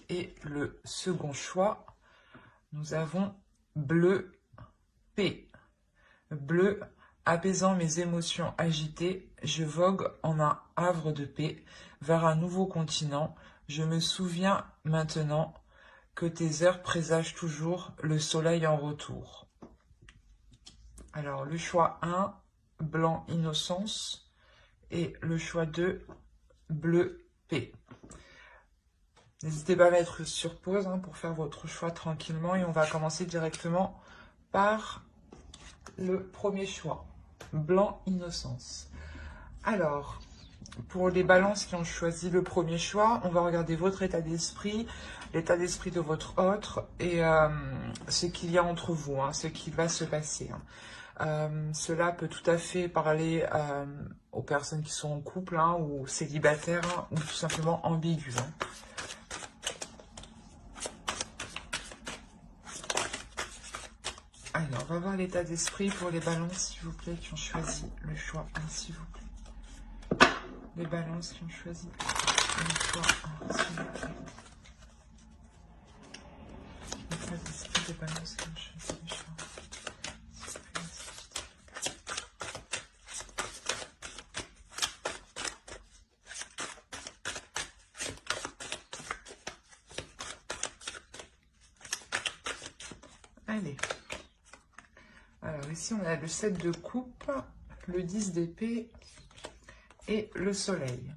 Et le second choix, nous avons bleu P. Bleu, apaisant mes émotions agitées, je vogue en un havre de paix vers un nouveau continent. Je me souviens maintenant que tes heures présagent toujours le soleil en retour. Alors, le choix 1, blanc innocence, et le choix 2, bleu P. N'hésitez pas à mettre sur pause pour faire votre choix tranquillement et on va commencer directement par le premier choix, blanc innocence. Alors, pour les balances qui ont choisi le premier choix, on va regarder votre état d'esprit, l'état d'esprit de votre autre et ce qu'il y a entre vous, ce qui va se passer. Cela peut tout à fait parler aux personnes qui sont en couple ou célibataires ou tout simplement ambiguës. Alors, on va voir l'état d'esprit pour les balances, s'il vous plaît, qui ont choisi le choix 1, s'il vous plaît. Les balances qui ont choisi le choix 1, s'il vous plaît. L'état d'esprit des balances qui ont choisi le choix 1. Allez. Alors ici, on a le 7 de coupe, le 10 d'épée et le soleil.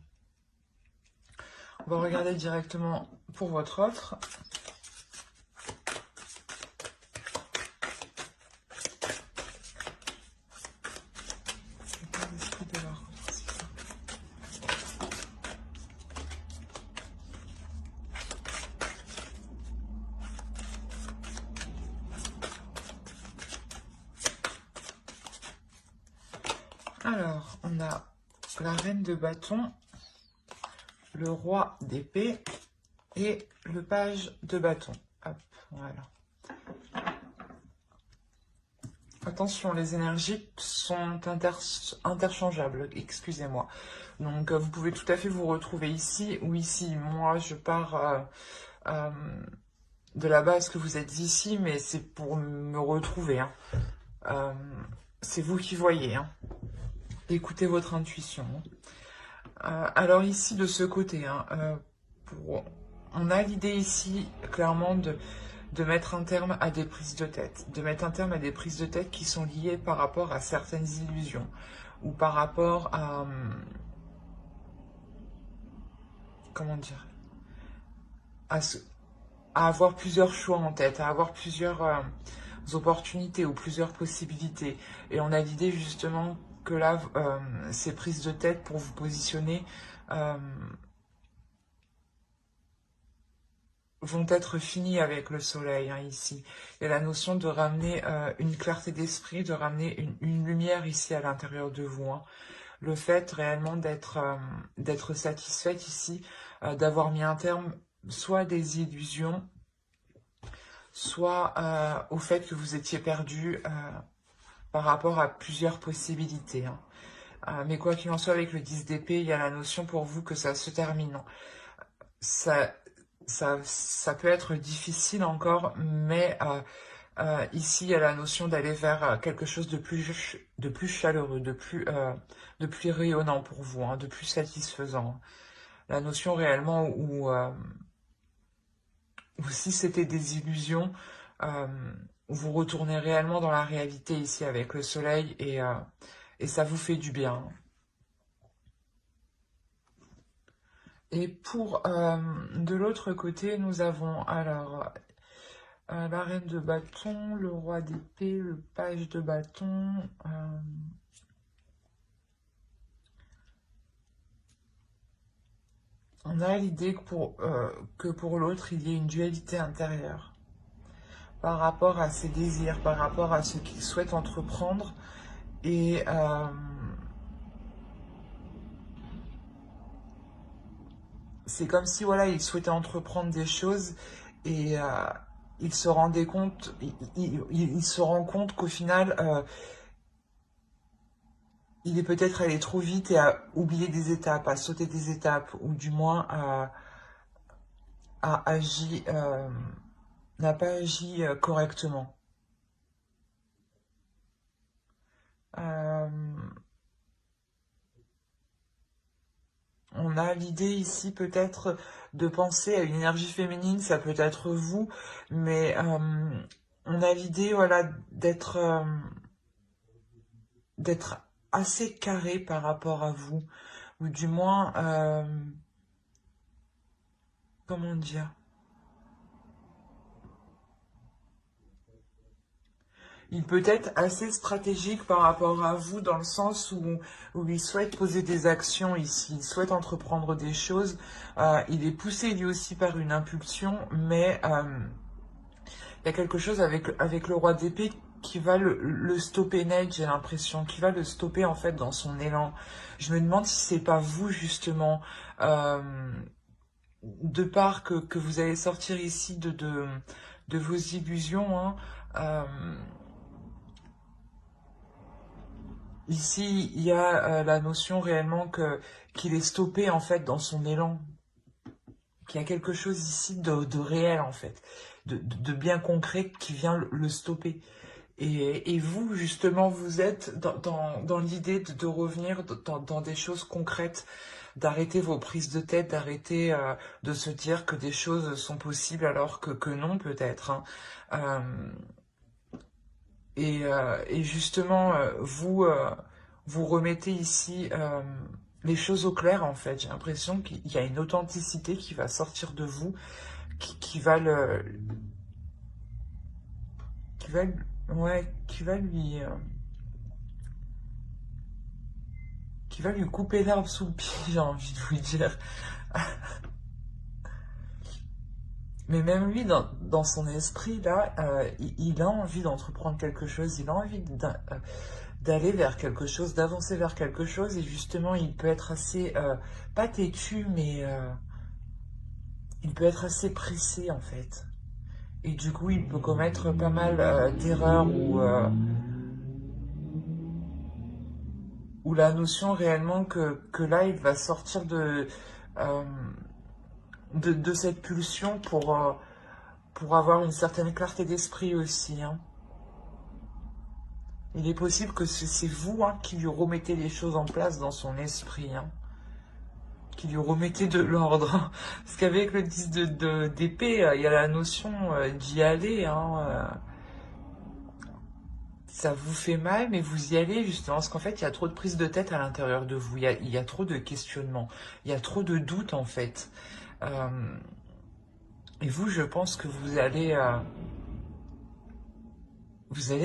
On va regarder directement pour votre autre. Alors, on a la reine de bâton, le roi d'épée et le page de bâton. Hop, voilà. Attention, les énergies sont interchangeables, excusez-moi. Donc, vous pouvez tout à fait vous retrouver ici ou ici. Moi, je pars de la base que vous êtes ici, mais c'est pour me retrouver. C'est vous qui voyez. Écoutez votre intuition. Alors ici, de ce côté, on a l'idée ici, clairement, de mettre un terme à des prises de tête. De mettre un terme à des prises de tête qui sont liées par rapport à certaines illusions. Ou par rapport à... comment dire, à avoir plusieurs choix en tête, à avoir plusieurs opportunités ou plusieurs possibilités. Et on a l'idée justement que là, ces prises de tête pour vous positionner vont être finies avec le soleil ici. Il y a la notion de ramener une clarté d'esprit, de ramener une lumière ici à l'intérieur de vous. Le fait réellement d'être satisfaite ici, d'avoir mis un terme soit à des illusions, soit au fait que vous étiez perdu par rapport à plusieurs possibilités. Mais quoi qu'il en soit, avec le 10 d'épée, il y a la notion pour vous que ça se termine. Ça peut être difficile encore, mais ici, il y a la notion d'aller vers quelque chose de plus chaleureux, de plus rayonnant pour vous, de plus satisfaisant. La notion réellement où si c'était des illusions, vous retournez réellement dans la réalité ici avec le soleil et ça vous fait du bien. Et pour de l'autre côté, nous avons alors la reine de bâton, le roi d'épée, le page de bâton. On a l'idée que pour l'autre, il y ait une dualité intérieure par rapport à ses désirs, par rapport à ce qu'il souhaite entreprendre. Et c'est comme si voilà, il souhaitait entreprendre des choses et il se rendait compte, il se rend compte qu'au final, il est peut-être allé trop vite et a oublié des étapes, a sauté des étapes, ou du moins n'a pas agi correctement. On a l'idée ici peut-être de penser à une énergie féminine, ça peut être vous, mais on a l'idée voilà, d'être assez carré par rapport à vous, ou du moins, comment dire, il peut être assez stratégique par rapport à vous dans le sens où il souhaite poser des actions ici, il souhaite entreprendre des choses, il est poussé lui aussi par une impulsion, mais il y a quelque chose avec le roi d'épée qui va le stopper net, j'ai l'impression, qui va le stopper en fait dans son élan. Je me demande si c'est pas vous justement, de part que vous allez sortir ici de vos illusions, hein, ici, il y a la notion réellement qu'il est stoppé en fait dans son élan, qu'il y a quelque chose ici de réel en fait, de bien concret qui vient le stopper. Et vous, justement, vous êtes dans l'idée de revenir dans des choses concrètes, d'arrêter vos prises de tête, d'arrêter de se dire que des choses sont possibles alors que non, peut-être, hein. Et justement, vous remettez ici les choses au clair, en fait. J'ai l'impression qu'il y a une authenticité qui va sortir de vous, qui va qui va, ouais, qui va lui couper l'herbe sous le pied, j'ai envie de vous dire. Mais même lui, dans son esprit, là, il a envie d'entreprendre quelque chose, il a envie d'aller vers quelque chose, d'avancer vers quelque chose, et justement, il peut être assez, pas têtu, mais il peut être assez pressé, en fait. Et du coup, il peut commettre pas mal d'erreurs ou la notion réellement que là, il va sortir euh, de cette pulsion pour avoir une certaine clarté d'esprit aussi, hein. Il est possible que c'est vous, hein, qui lui remettez les choses en place dans son esprit, hein, qui lui remettez de l'ordre. Parce qu'avec le 10 d'épée, il y a la notion d'y aller, hein, ça vous fait mal, mais vous y allez justement, parce qu'en fait, il y a trop de prise de tête à l'intérieur de vous, il y a trop de questionnements, il y a trop de doutes en fait. Et vous, je pense que vous allez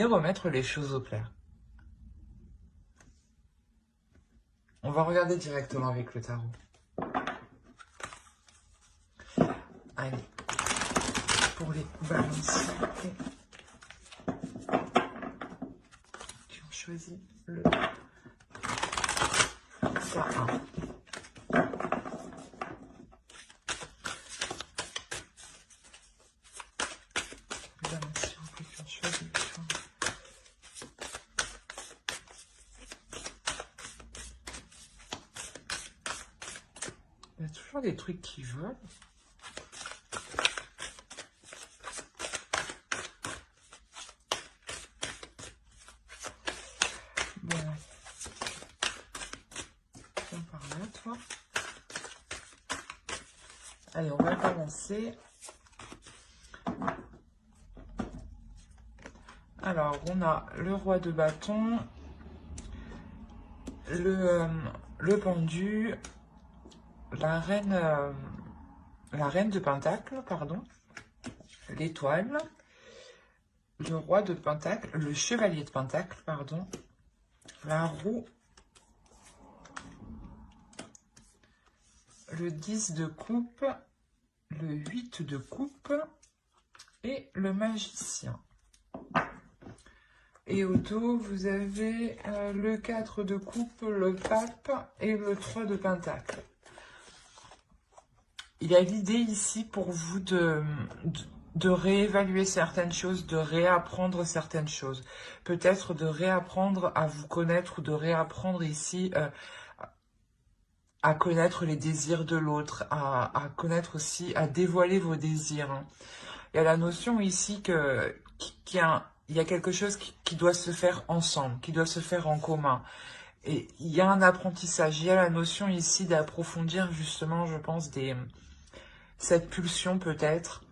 remettre les choses au clair. On va regarder directement avec le tarot. Allez, pour les balances qui ont choisi le tas 1. Il y a toujours des trucs qui volent. Bon. Viens par là, toi. Allez, on va commencer. Alors, on a le roi de bâton, le pendu, la reine de pentacle, pardon, l'étoile, le roi de pentacle, le chevalier de pentacle, pardon, la roue, le 10 de coupe, le 8 de coupe et le magicien. Et au dos, vous avez le 4 de coupe, le pape et le 3 de pentacle. Il y a l'idée ici pour vous de réévaluer certaines choses, de réapprendre certaines choses. Peut-être de réapprendre à vous connaître ou de réapprendre ici à connaître les désirs de l'autre, à connaître aussi, à dévoiler vos désirs. Hein. Il y a la notion ici il y a quelque chose qui doit se faire ensemble, qui doit se faire en commun. Et il y a un apprentissage, il y a la notion ici d'approfondir justement, je pense, cette pulsion peut-être,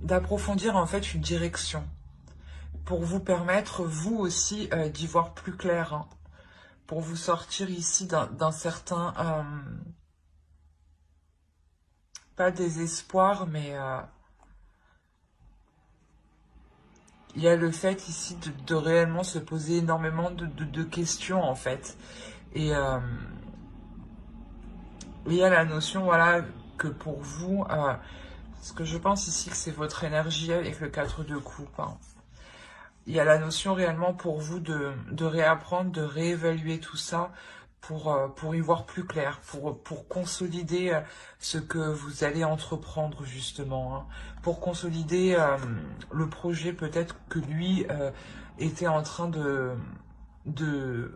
d'approfondir en fait une direction, pour vous permettre, vous aussi, d'y voir plus clair, hein, pour vous sortir ici d'un certain, pas désespoir, mais il y a le fait ici de réellement se poser énormément de questions, en fait. Et il y a la notion, voilà, que pour vous, ce que je pense ici que c'est votre énergie avec le 4 de coupe, hein. Il y a la notion réellement pour vous de réapprendre, de réévaluer tout ça pour y voir plus clair, pour consolider ce que vous allez entreprendre justement, hein, pour consolider le projet peut-être que lui était en train de, de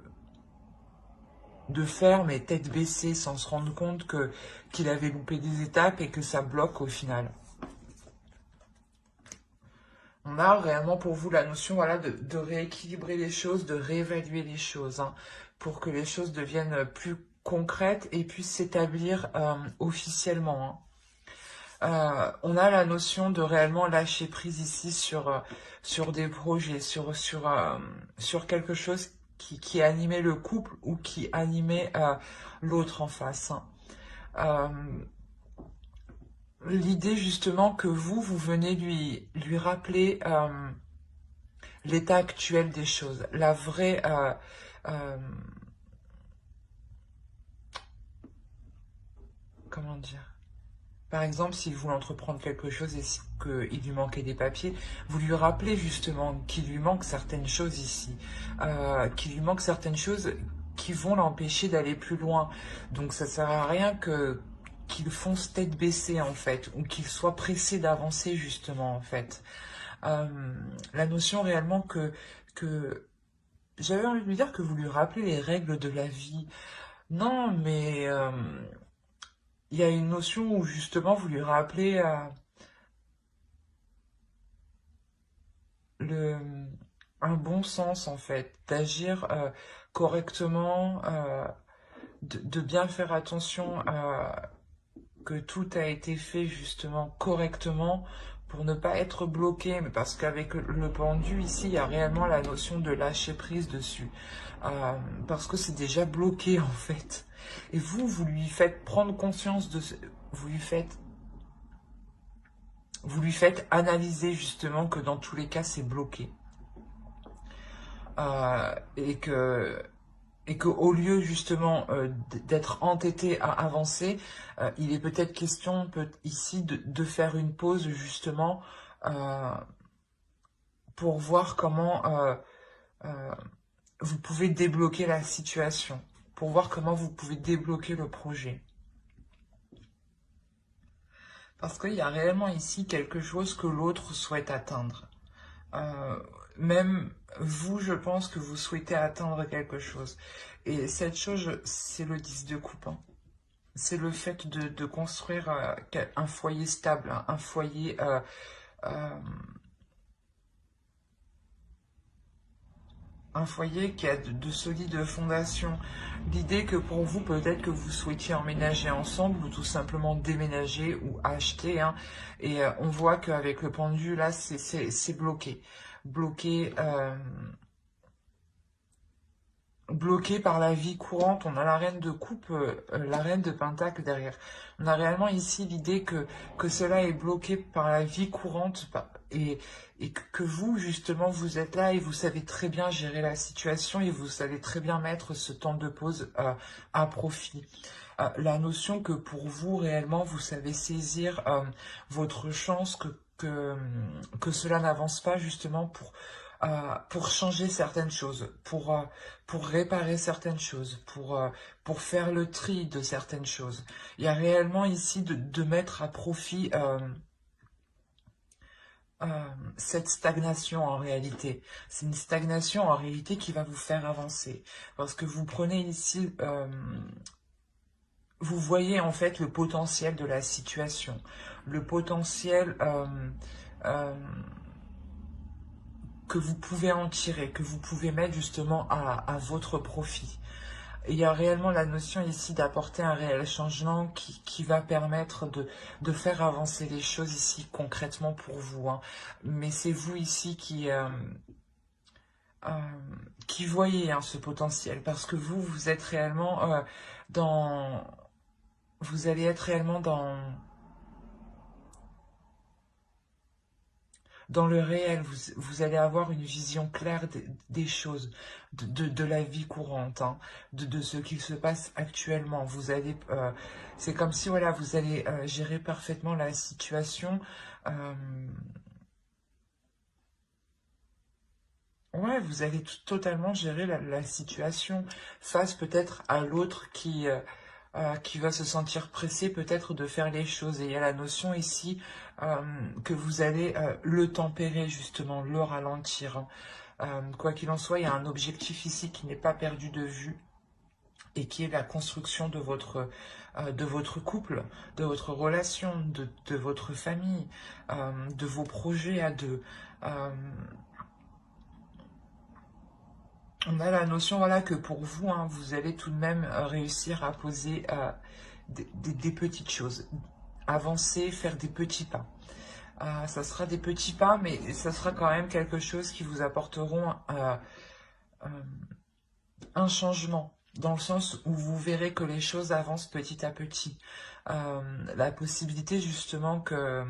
faire, mais tête baissée, sans se rendre compte qu'il avait loupé des étapes et que ça bloque au final. On a réellement pour vous la notion, voilà, de rééquilibrer les choses, de réévaluer les choses, hein, pour que les choses deviennent plus concrètes et puissent s'établir officiellement. Hein. On a la notion de réellement lâcher prise ici sur des projets, sur quelque chose qui animait le couple ou qui animait l'autre en face. Hein. L'idée justement que vous venez lui rappeler l'état actuel des choses, la vraie... comment dire? Par exemple, s'il voulait entreprendre quelque chose et qu'il lui manquait des papiers, vous lui rappelez justement qu'il lui manque certaines choses ici, qu'il lui manque certaines choses qui vont l'empêcher d'aller plus loin. Donc ça sert à rien qu'il fonce tête baissée en fait, ou qu'il soit pressé d'avancer justement en fait. La notion réellement que j'avais envie de lui dire que vous lui rappelez les règles de la vie. Non, mais il y a une notion où justement vous lui rappelez le, un bon sens en fait, d'agir correctement, de bien faire attention à que tout a été fait justement correctement pour ne pas être bloqué, mais parce qu'avec le pendu ici, il y a réellement la notion de lâcher prise dessus, parce que c'est déjà bloqué en fait. Et vous lui faites prendre conscience de ce, vous lui faites analyser justement que dans tous les cas c'est bloqué, et que au lieu justement d'être entêté à avancer, il est peut-être question ici de faire une pause justement pour voir comment vous pouvez débloquer la situation, pour voir comment vous pouvez débloquer le projet. Parce qu'il y a réellement ici quelque chose que l'autre souhaite atteindre. Même vous, je pense que vous souhaitez atteindre quelque chose. Et cette chose, c'est le 10 de coupe. Hein. C'est le fait de construire un foyer stable, un foyer qui a de solides fondations. L'idée que pour vous, peut-être que vous souhaitiez emménager ensemble ou tout simplement déménager ou acheter. Hein, et on voit qu'avec le pendu, là, c'est bloqué. Bloqué... bloqué par la vie courante. On a la reine de coupe, la reine de pentacle derrière. On a réellement ici l'idée que cela est bloqué par la vie courante et que vous, justement, vous êtes là et vous savez très bien gérer la situation et vous savez très bien mettre ce temps de pause à profit. La notion que pour vous, réellement, vous savez saisir votre chance, que cela n'avance pas justement pour changer certaines choses, pour réparer certaines choses, pour faire le tri de certaines choses. Il y a réellement ici de mettre à profit cette stagnation en réalité. C'est une stagnation en réalité qui va vous faire avancer. Parce que vous prenez ici, vous voyez en fait le potentiel de la situation. Le potentiel euh, que vous pouvez en tirer, que vous pouvez mettre justement à votre profit. Il y a réellement la notion ici d'apporter un réel changement qui va permettre de faire avancer les choses ici concrètement pour vous. Hein. Mais c'est vous ici qui voyez hein, ce potentiel parce que vous êtes réellement dans... Vous allez être réellement dans le réel, vous allez avoir une vision claire des choses, de la vie courante, hein, de ce qu'il se passe actuellement. Vous allez, c'est comme si voilà, vous allez gérer parfaitement la situation. euh, ouais, vous allez totalement gérer la situation face peut-être à l'autre qui va se sentir pressé peut-être de faire les choses. Et il y a la notion ici que vous allez le tempérer justement, le ralentir. Hein. Quoi qu'il en soit, il y a un objectif ici qui n'est pas perdu de vue et qui est la construction de votre couple, de votre relation, de votre famille, de vos projets à deux. Euh, on a la notion voilà, que pour vous, hein, vous allez tout de même réussir à poser des petites choses, avancer, faire des petits pas. Ça sera des petits pas, mais ça sera quand même quelque chose qui vous apporteront euh, un changement, dans le sens où vous verrez que les choses avancent petit à petit. La possibilité justement euh,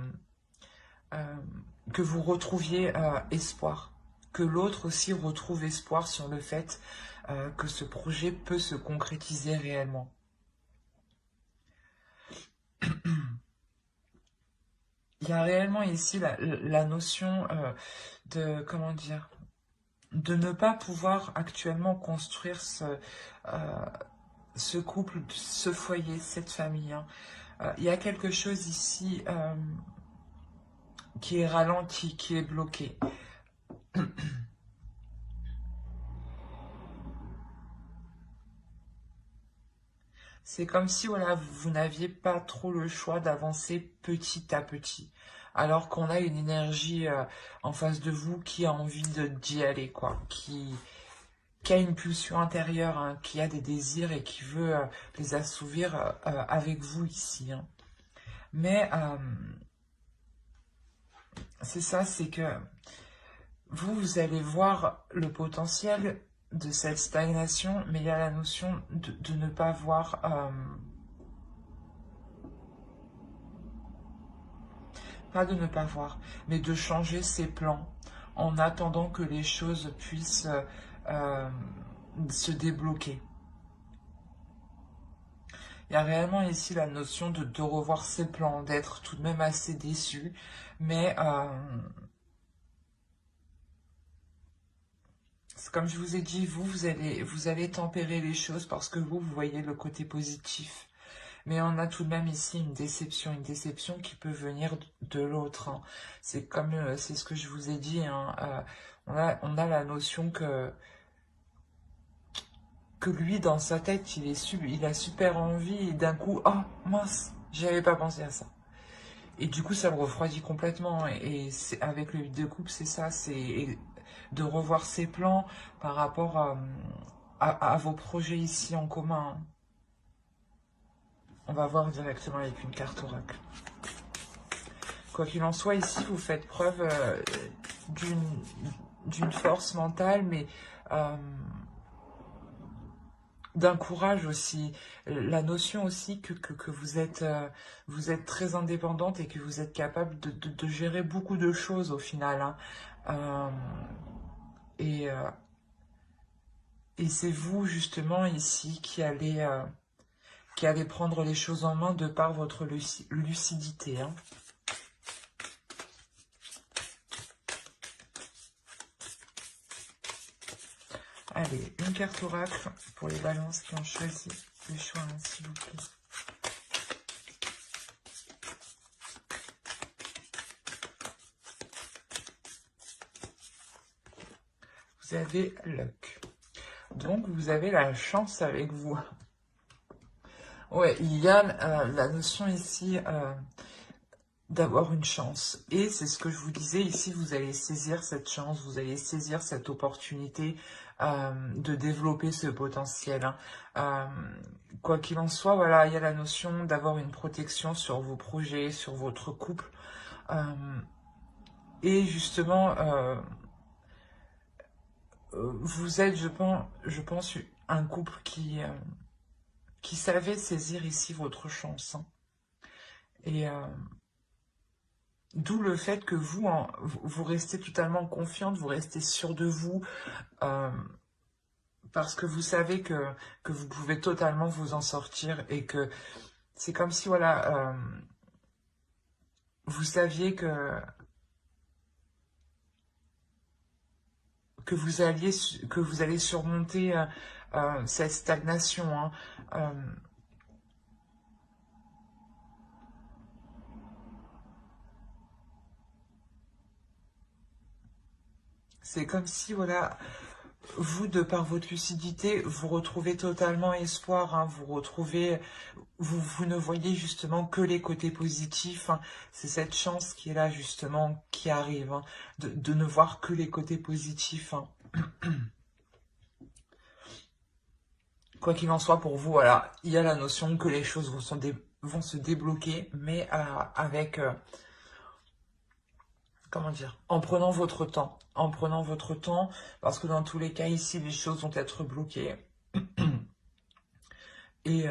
que vous retrouviez espoir, que l'autre aussi retrouve espoir sur le fait que ce projet peut se concrétiser réellement. Il y a réellement ici la notion de, comment dire, de ne pas pouvoir actuellement construire ce couple, ce foyer, cette famille. Hein. Il y a quelque chose ici qui est ralenti, qui est bloqué. C'est comme si voilà, vous n'aviez pas trop le choix d'avancer petit à petit. Alors qu'on a une énergie en face de vous qui a envie d'y aller, quoi. Qui a une pulsion intérieure, hein, qui a des désirs et qui veut les assouvir avec vous ici. Hein. Mais c'est ça, c'est que vous allez voir le potentiel de cette stagnation, mais il y a la notion de ne pas voir, pas de ne pas voir, mais de changer ses plans en attendant que les choses puissent euh, se débloquer. Il y a réellement ici la notion de revoir ses plans, d'être tout de même assez déçu, mais comme je vous ai dit, vous allez tempérer les choses parce que vous voyez le côté positif. Mais on a tout de même ici une déception qui peut venir de l'autre. Hein. C'est comme, c'est ce que je vous ai dit, hein, on a la notion que lui, dans sa tête, il a super envie et d'un coup, oh mince, j'y avais pas pensé à ça. Et du coup, ça me refroidit complètement. Et c'est, avec le 8 de coupe, c'est ça, c'est de revoir ses plans par rapport à vos projets ici en commun. On va voir directement avec une carte oracle. Quoi qu'il en soit, ici, vous faites preuve d'une force mentale, mais d'un courage aussi. La notion aussi que vous êtes très indépendante et que vous êtes capable de gérer beaucoup de choses au final. Hein. Euh, et euh, et c'est vous, justement, ici, qui allez prendre les choses en main de par votre lucidité. Hein. Allez, une carte oracle pour les balances qui ont choisi le choix, hein, s'il vous plaît. vous avez luck. Donc, vous avez la chance avec vous. Ouais, il y a la notion ici d'avoir une chance. Et c'est ce que je vous disais, ici, vous allez saisir cette chance, vous allez saisir cette opportunité de développer ce potentiel. Hein. Quoi qu'il en soit, voilà, il y a la notion d'avoir une protection sur vos projets, sur votre couple. Et justement, vous êtes, je pense, un couple qui savait saisir ici votre chance. Hein. Et d'où le fait que vous, hein, vous restez totalement confiante, vous restez sûr de vous, parce que vous savez que vous pouvez totalement vous en sortir et que c'est comme si, voilà, vous saviez que vous allez surmonter cette stagnation. Hein, c'est comme si, voilà, vous, de par votre lucidité, vous retrouvez totalement espoir, hein, vous ne voyez justement que les côtés positifs, hein. C'est cette chance qui est là justement, qui arrive, hein, de ne voir que les côtés positifs. Hein. Quoi qu'il en soit pour vous, voilà, il y a la notion que les choses vont se débloquer, mais avec... comment dire, en prenant votre temps. En prenant votre temps, parce que dans tous les cas, ici, les choses vont être bloquées. Et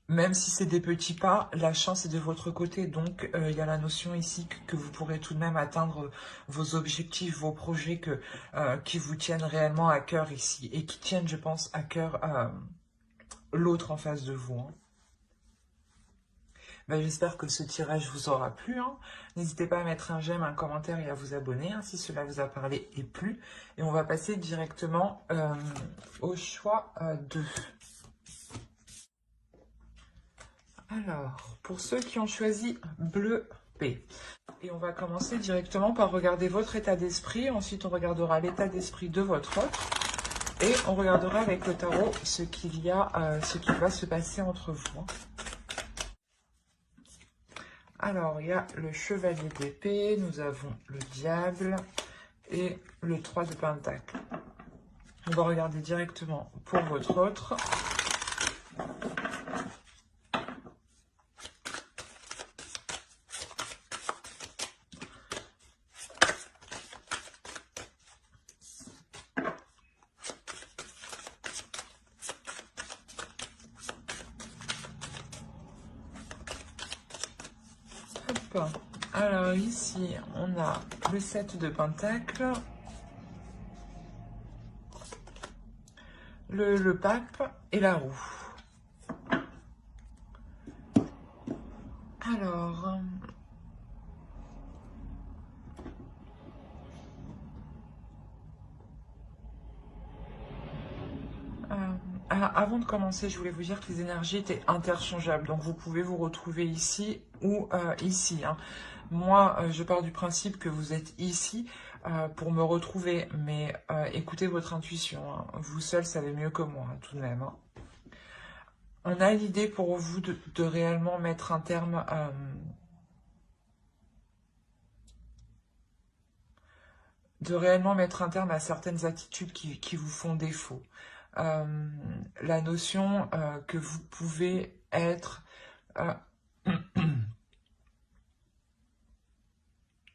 même si c'est des petits pas, la chance est de votre côté. Donc, il y a la notion ici que vous pourrez tout de même atteindre vos objectifs, vos projets qui vous tiennent réellement à cœur ici. Et qui tiennent, je pense, à cœur l'autre en face de vous. Hein. Ben, j'espère que ce tirage vous aura plu. Hein. N'hésitez pas à mettre un j'aime, un commentaire et à vous abonner hein, si cela vous a parlé et plu. Et on va passer directement au choix 2. Alors, pour ceux qui ont choisi bleu P. Et on va commencer directement par regarder votre état d'esprit. Ensuite, on regardera l'état d'esprit de votre autre. Et on regardera avec le tarot ce qui va se passer entre vous. Hein. Alors, il y a le chevalier d'épée, nous avons le diable et le 3 de pentacle. On va regarder directement pour votre autre. Alors ici, on a le 7 de pentacle, le pape et la roue. Alors, avant de commencer, je voulais vous dire que les énergies étaient interchangeables. Donc, vous pouvez vous retrouver ici ou ici. Hein. Moi, je pars du principe que vous êtes ici pour me retrouver. Mais écoutez votre intuition. Hein. Vous seul savez mieux que moi, hein, tout de même. Hein. On a l'idée pour vous de réellement mettre un terme... à certaines attitudes qui vous font défaut. La notion que vous pouvez être...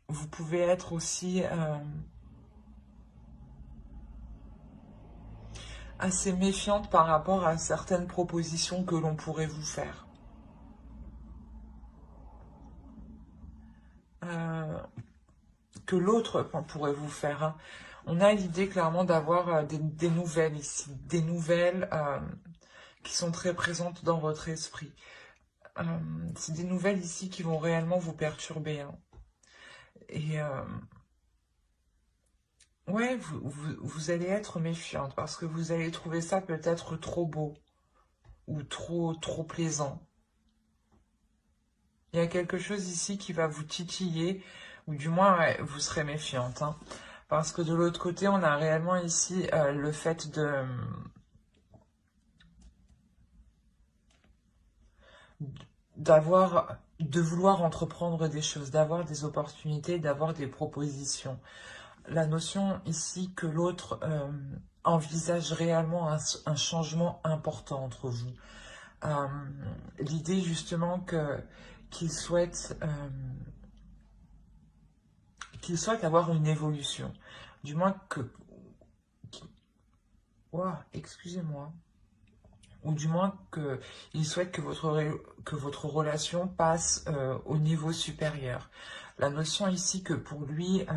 vous pouvez être aussi assez méfiante par rapport à certaines propositions que l'on pourrait vous faire. Que l'autre pourrait vous faire. Hein. On a l'idée clairement d'avoir des nouvelles ici, des nouvelles qui sont très présentes dans votre esprit. C'est des nouvelles ici qui vont réellement vous perturber. Hein. Et ouais, vous allez être méfiante parce que vous allez trouver ça peut-être trop beau ou trop plaisant. Il y a quelque chose ici qui va vous titiller, ou du moins ouais, vous serez méfiante. Hein. Parce que de l'autre côté, on a réellement ici le fait de vouloir entreprendre des choses, d'avoir des opportunités, d'avoir des propositions. La notion ici que l'autre envisage réellement un changement important entre vous. L'idée justement qu'il souhaite avoir une évolution. Du moins Ouah, excusez-moi. Ou du moins qu'il souhaite que votre relation passe au niveau supérieur. La notion ici que pour lui,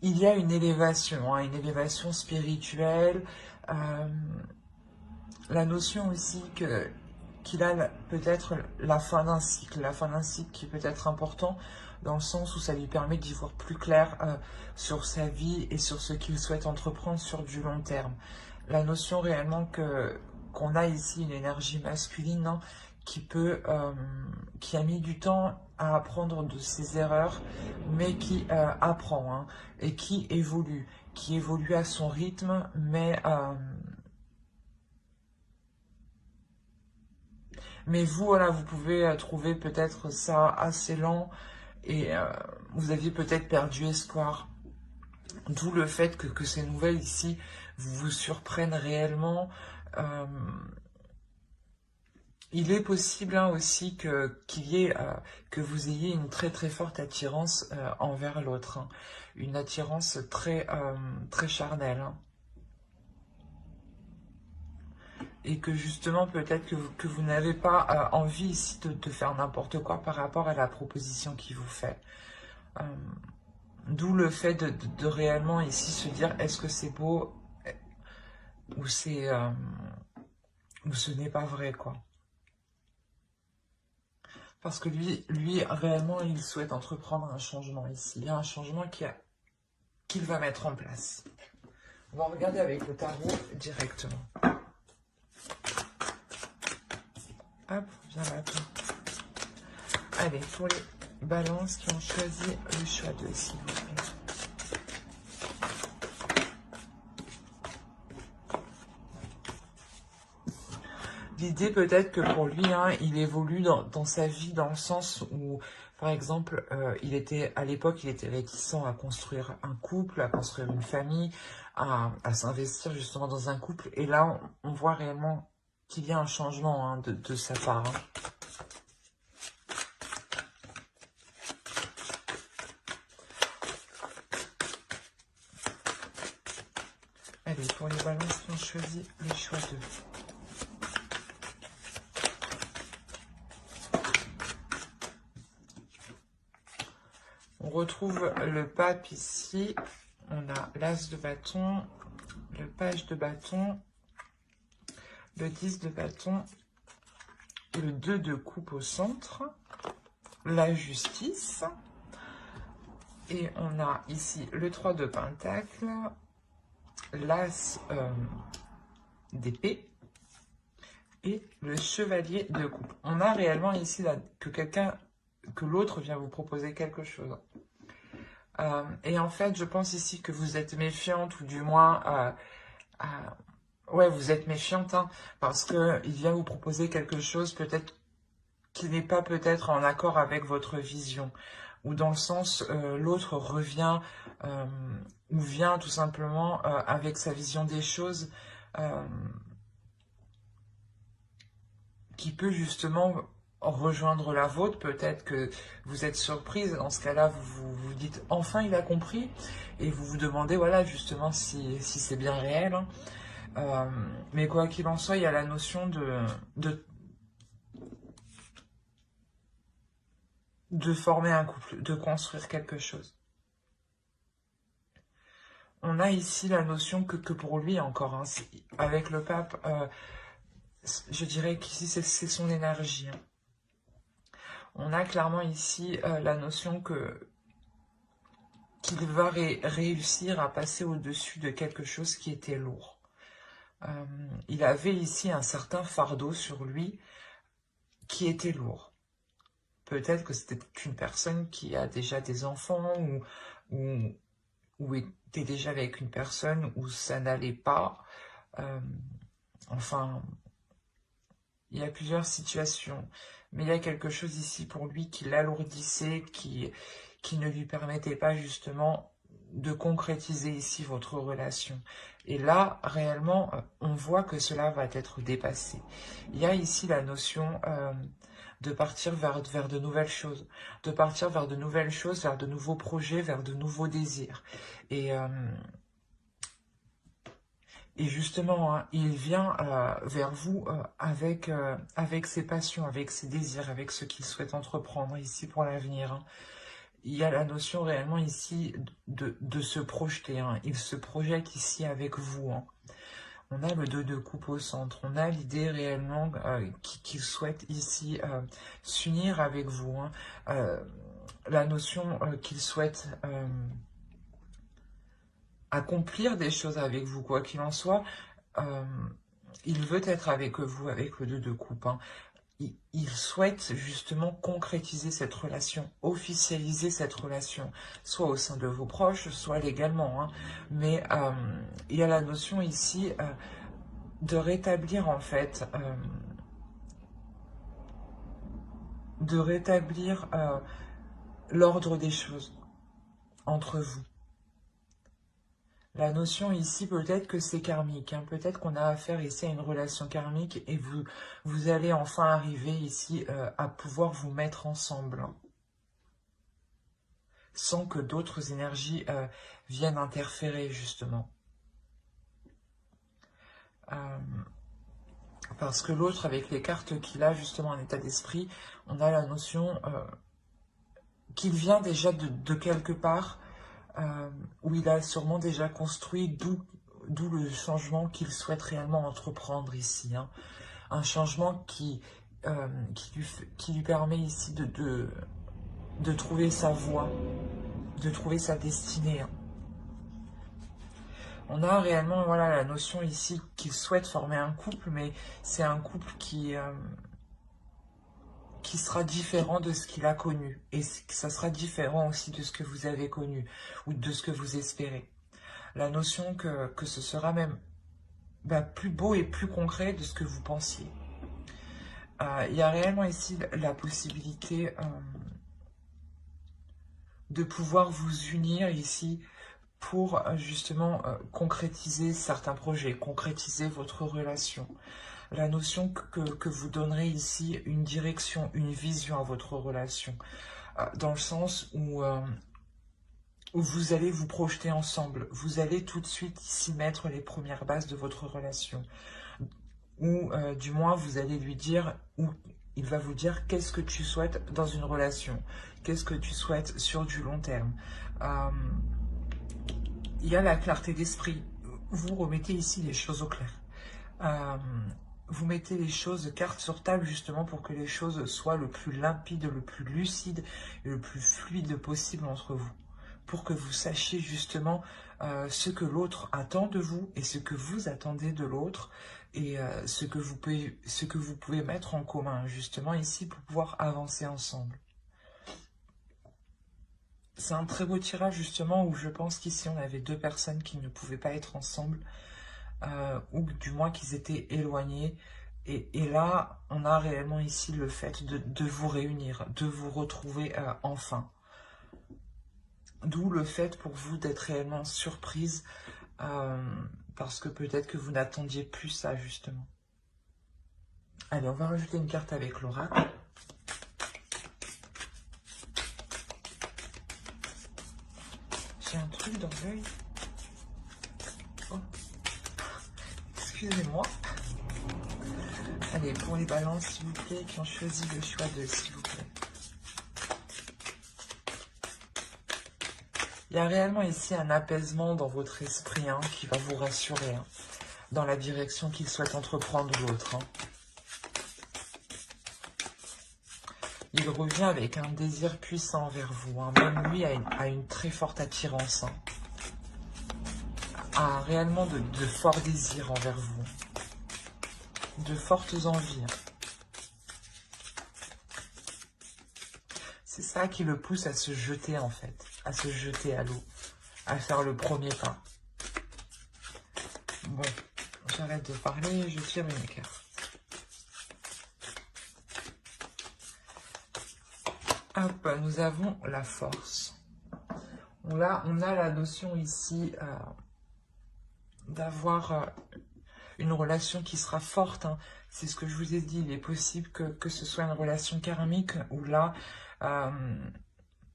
il y a une élévation spirituelle. La notion aussi qu'il a peut-être la fin d'un cycle qui peut être important dans le sens où ça lui permet d'y voir plus clair sur sa vie et sur ce qu'il souhaite entreprendre sur du long terme. La notion réellement qu'on a ici une énergie masculine hein, qui a mis du temps à apprendre de ses erreurs, mais qui apprend hein, et qui évolue à son rythme, mais vous, voilà, vous pouvez trouver peut-être ça assez lent et vous aviez peut-être perdu espoir. D'où le fait que ces nouvelles ici vous surprennent réellement. Il est possible hein, aussi que vous ayez une très très forte attirance envers l'autre. Hein. Une attirance très charnelle. Hein. Et que justement peut-être que vous n'avez pas envie ici de faire n'importe quoi par rapport à la proposition qu'il vous fait. D'où le fait de réellement ici se dire est-ce que c'est beau ou ou ce n'est pas vrai quoi. Parce que lui réellement il souhaite entreprendre un changement ici. Il y a un changement qu'il va mettre en place. On va regarder avec le tarot directement. Hop, viens là. Allez, pour les balances qui ont choisi le choix 2, s'il vous plaît. L'idée peut-être que pour lui, hein, il évolue dans sa vie dans le sens où, par exemple, à l'époque, il était réticent à construire un couple, à construire une famille, à s'investir justement dans un couple. Et là, on voit réellement qu'il y a un changement hein, de sa part. Hein. Allez, pour les balances qui ont choisi le choix 2. On retrouve le pape ici. On a l'as de bâton, le page de bâton, le 10 de bâton, le 2 de coupe au centre, la justice. Et on a ici le 3 de pentacle, l'as d'épée et le chevalier de coupe. On a réellement ici là, que l'autre vient vous proposer quelque chose. Et en fait, je pense ici que vous êtes méfiante, ou du moins, ouais, vous êtes méfiante, hein, parce qu'il vient vous proposer quelque chose peut-être qui n'est pas peut-être en accord avec votre vision, ou dans le sens, l'autre revient, ou vient tout simplement avec sa vision des choses, qui peut justement rejoindre la vôtre. Peut-être que vous êtes surprise, dans ce cas-là vous dites enfin il a compris, et vous vous demandez voilà justement si c'est bien réel, hein. Mais quoi qu'il en soit, il y a la notion de former un couple, de construire quelque chose. On a ici la notion que pour lui encore, hein, avec le pape, je dirais qu'ici c'est son énergie, hein. On a clairement ici la notion qu'il va réussir à passer au-dessus de quelque chose qui était lourd. Il avait ici un certain fardeau sur lui qui était lourd. Peut-être que c'était une personne qui a déjà des enfants ou ou était déjà avec une personne où ça n'allait pas. Enfin, il y a plusieurs situations, mais il y a quelque chose ici pour lui qui l'alourdissait, qui ne lui permettait pas justement de concrétiser ici votre relation. Et là, réellement, on voit que cela va être dépassé. Il y a ici la notion de partir vers de nouvelles choses, de partir vers de nouvelles choses, vers de nouveaux projets, vers de nouveaux désirs. Et justement, hein, il vient vers vous avec ses passions, avec ses désirs, avec ce qu'il souhaite entreprendre ici pour l'avenir. Hein. Il y a la notion réellement ici de se projeter. Hein. Il se projette ici avec vous. Hein. On a le 2 de coupe au centre. On a l'idée réellement qu'il souhaite ici s'unir avec vous. Hein. La notion qu'il souhaite accomplir des choses avec vous, quoi qu'il en soit. Il veut être avec vous, avec le 2 de coupe. Hein. Il souhaite justement concrétiser cette relation, officialiser cette relation, soit au sein de vos proches, soit légalement. Hein. Mais il y a la notion ici de rétablir en fait, l'ordre des choses entre vous. La notion ici, peut-être que c'est karmique, hein. Peut-être qu'on a affaire ici à une relation karmique et vous allez enfin arriver ici à pouvoir vous mettre ensemble, hein, sans que d'autres énergies viennent interférer, justement. Parce que l'autre, avec les cartes qu'il a, justement, en état d'esprit, on a la notion qu'il vient déjà de quelque part, où il a sûrement déjà construit, d'où le changement qu'il souhaite réellement entreprendre ici. Hein. Un changement qui lui permet ici de trouver sa voie, de trouver sa destinée. Hein. On a réellement voilà, la notion ici qu'il souhaite former un couple, mais c'est un couple qui sera différent de ce qu'il a connu. Et ça sera différent aussi de ce que vous avez connu ou de ce que vous espérez. La notion que ce sera même plus beau et plus concret de ce que vous pensiez. Il y a réellement ici la possibilité de pouvoir vous unir ici pour justement concrétiser certains projets, concrétiser votre relation. La notion que vous donnerez ici une direction, une vision à votre relation, dans le sens où vous allez vous projeter ensemble, vous allez tout de suite ici mettre les premières bases de votre relation, ou du moins vous allez lui dire, ou il va vous dire qu'est-ce que tu souhaites dans une relation, qu'est-ce que tu souhaites sur du long terme. Il y a la clarté d'esprit, vous remettez ici les choses au clair. Vous mettez les choses carte sur table justement pour que les choses soient le plus limpide, le plus lucide et le plus fluide possible entre vous. Pour que vous sachiez justement ce que l'autre attend de vous et ce que vous attendez de l'autre et ce que vous pouvez mettre en commun justement ici pour pouvoir avancer ensemble. C'est un très beau tirage justement où je pense qu'ici on avait deux personnes qui ne pouvaient pas être ensemble. Ou du moins qu'ils étaient éloignés. Et là, on a réellement ici le fait de vous réunir, de vous retrouver enfin. D'où le fait pour vous d'être réellement surprise, parce que peut-être que vous n'attendiez plus ça, justement. Allez, on va rajouter une carte avec l'oracle. J'ai un truc dans l'œil. Oh. Excusez-moi. Allez, pour les balances, s'il vous plaît, qui ont choisi le choix de s'il vous plaît. Il y a réellement ici un apaisement dans votre esprit hein, qui va vous rassurer hein, dans la direction qu'il souhaite entreprendre l'autre. Hein. Il revient avec un désir puissant envers vous. Hein. Même lui a une très forte attirance. Hein. A réellement de forts désirs envers vous. De fortes envies. C'est ça qui le pousse à se jeter en fait, à se jeter à l'eau. à faire le premier pas. Bon, j'arrête de parler, je tire une carte. Hop, nous avons la force. Là, on a la notion ici d'avoir une relation qui sera forte. Hein. C'est ce que je vous ai dit. Il est possible que ce soit une relation karmique où là,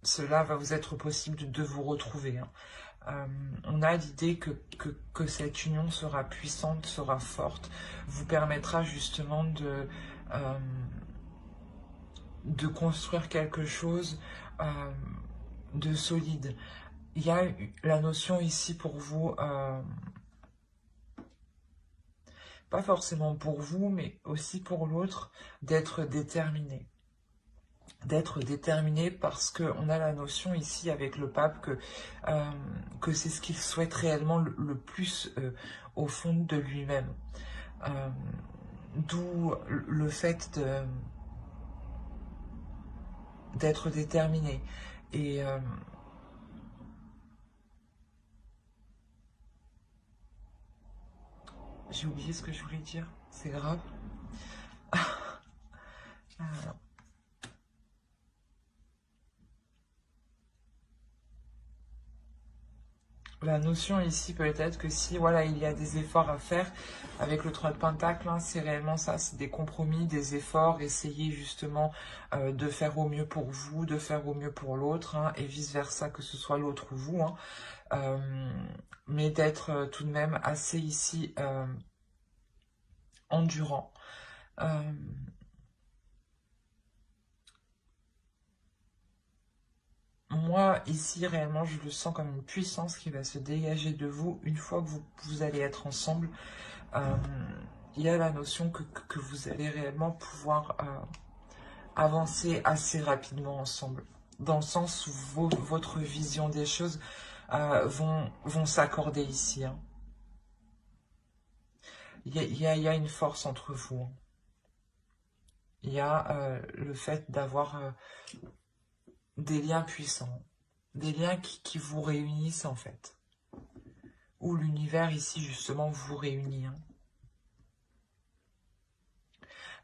cela va vous être possible de vous retrouver. Hein. On a l'idée que cette union sera puissante, sera forte, vous permettra justement de construire quelque chose de solide. Il y a la notion ici pour vous, pas forcément pour vous, mais aussi pour l'autre, d'être déterminé. D'être déterminé parce qu'on a la notion ici avec le pape que c'est ce qu'il souhaite réellement le plus au fond de lui-même. D'où le fait d'être déterminé. Et j'ai oublié ce que je voulais dire, c'est grave. La notion ici peut-être que si voilà il y a des efforts à faire avec le 3 de Pentacle, hein, c'est réellement ça, c'est des compromis, des efforts, essayer justement de faire au mieux pour vous, de faire au mieux pour l'autre, hein, et vice versa, que ce soit l'autre ou vous, hein, mais d'être tout de même assez ici endurant. Moi, ici, réellement, je le sens comme une puissance qui va se dégager de vous une fois que vous allez être ensemble. Il y a la notion que vous allez réellement pouvoir avancer assez rapidement ensemble. Dans le sens où votre vision des choses vont s'accorder ici. Hein. Il y a une force entre vous. Hein. Il y a le fait d'avoir des liens puissants, des liens qui vous réunissent en fait. Où l'univers ici justement vous réunit. Hein.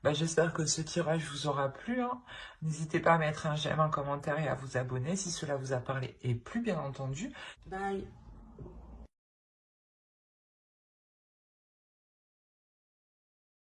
Bah, j'espère que ce tirage vous aura plu. Hein. N'hésitez pas à mettre un j'aime, un commentaire et à vous abonner si cela vous a parlé et plu bien entendu. Bye.